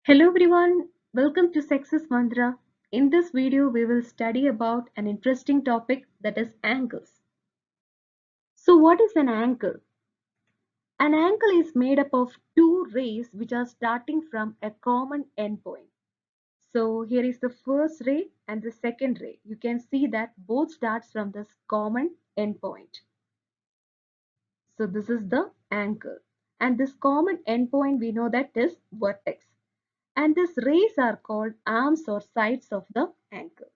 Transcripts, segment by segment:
Hello everyone, welcome to Success Mantra. In this video, we will study about an interesting topic that is angles. So, what is an angle? An angle is made up of two rays which are starting from a common endpoint. So, here is the first ray and the second ray. You can see that both starts from this common endpoint. So, this is the angle. And this common endpoint we know that is vertex. And these rays are called arms or sides of the angle.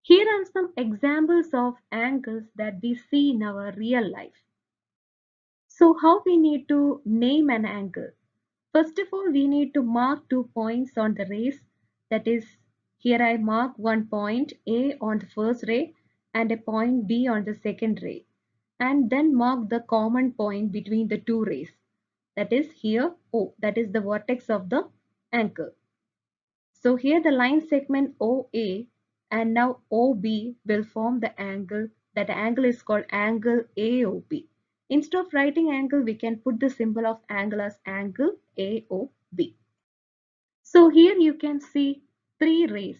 Here are some examples of angles that we see in our real life. So how we need to name an angle? First of all, we need to mark 2 points on the rays. That is, here I mark one point A on the first ray and a point B on the second ray. And then mark the common point between the two rays. That is here O. That is the vertex of the angle. So here the line segment OA and now OB will form the angle. That angle is called angle AOB. Instead of writing angle, we can put the symbol of angle as angle AOB. So here you can see three rays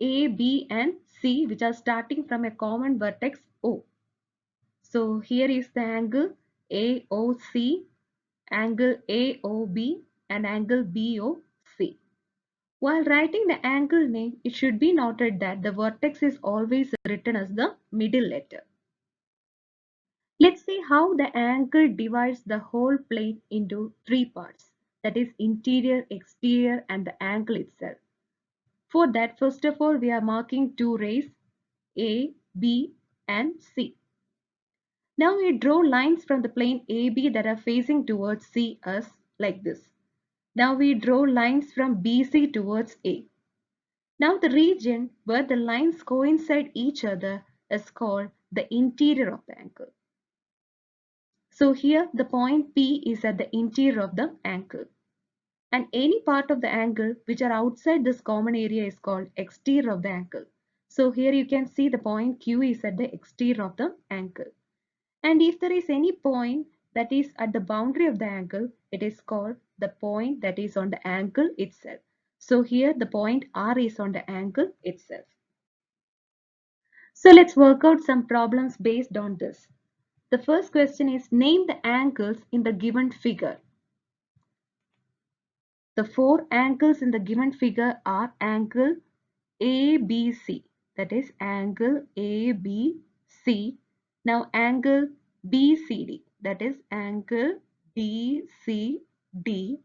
A, B and C which are starting from a common vertex O. So here is the angle AOC, angle AOB and angle BOC. While writing the angle name, it should be noted that the vertex is always written as the middle letter. Let's see how the angle divides the whole plane into three parts. That is interior, exterior and the angle itself. For that, first of all, we are marking two rays A, B and C. Now we draw lines from the plane AB that are facing towards C as like this. Now we draw lines from BC towards A. Now the region where the lines coincide each other is called the interior of the angle. So here the point P is at the interior of the angle. And any part of the angle which are outside this common area is called exterior of the angle. So here you can see the point Q is at the exterior of the angle. And if there is any point that is at the boundary of the angle, it is called the point that is on the angle itself. So here the point R is on the angle itself. So let's work out some problems based on this. The first question is name the angles in the given figure. The four angles in the given figure are angle ABC, that is angle ABC. Now angle BCD, that is angle BCD.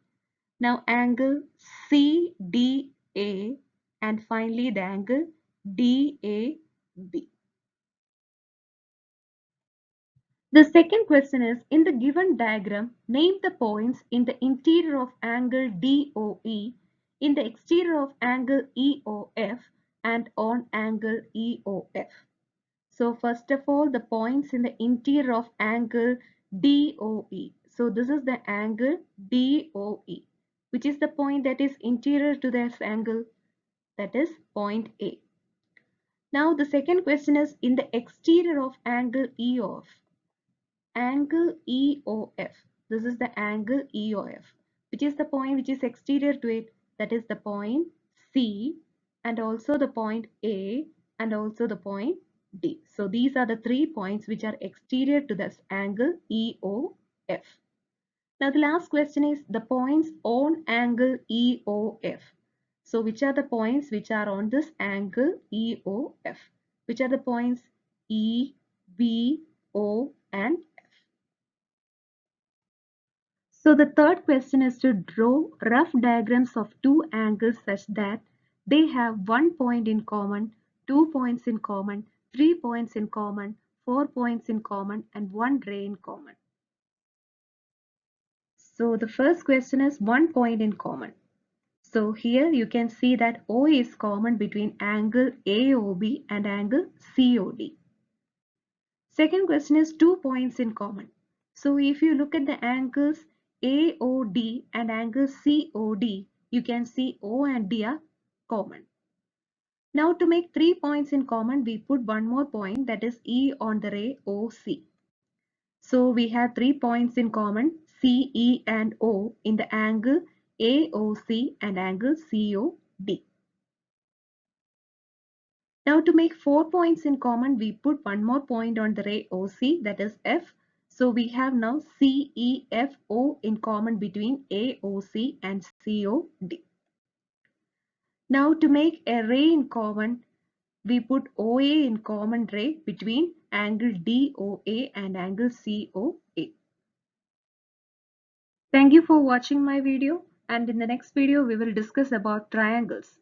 Now angle CDA and finally the angle DAB. The second question is, in the given diagram, name the points in the interior of angle DOE, in the exterior of angle EOF, and on angle EOF. So first of all, the points in the interior of angle DOE. So this is the angle DOE, which is the point that is interior to this angle, that is point A. Now the second question is, in the exterior of angle EOF. Angle EOF. This is the angle EOF, which is the point which is exterior to it. That is the point C and also the point A and also the point D. So these are the 3 points which are exterior to this angle EOF. Now the last question is the points on angle EOF. So which are the points which are on this angle EOF? Which are the points E, B, O and So the third question is to draw rough diagrams of two angles such that they have 1 point in common, 2 points in common, 3 points in common, 4 points in common, and one ray in common. So the first question is 1 point in common. So here you can see that O is common between angle AOB and angle COD. Second question is 2 points in common. So if you look at the angles AOD and angle COD, you can see O and D are common. Now to make 3 points in common, we put one more point, that is E on the ray OC. So we have 3 points in common, C, E and O in the angle AOC and angle COD. Now to make 4 points in common, we put one more point on the ray OC, that is F. So we have now CEFO in common between AOC and COD. Now to make a ray in common, we put OA in common ray between angle DOA and angle COA. Thank you for watching my video, and in the next video we will discuss about triangles.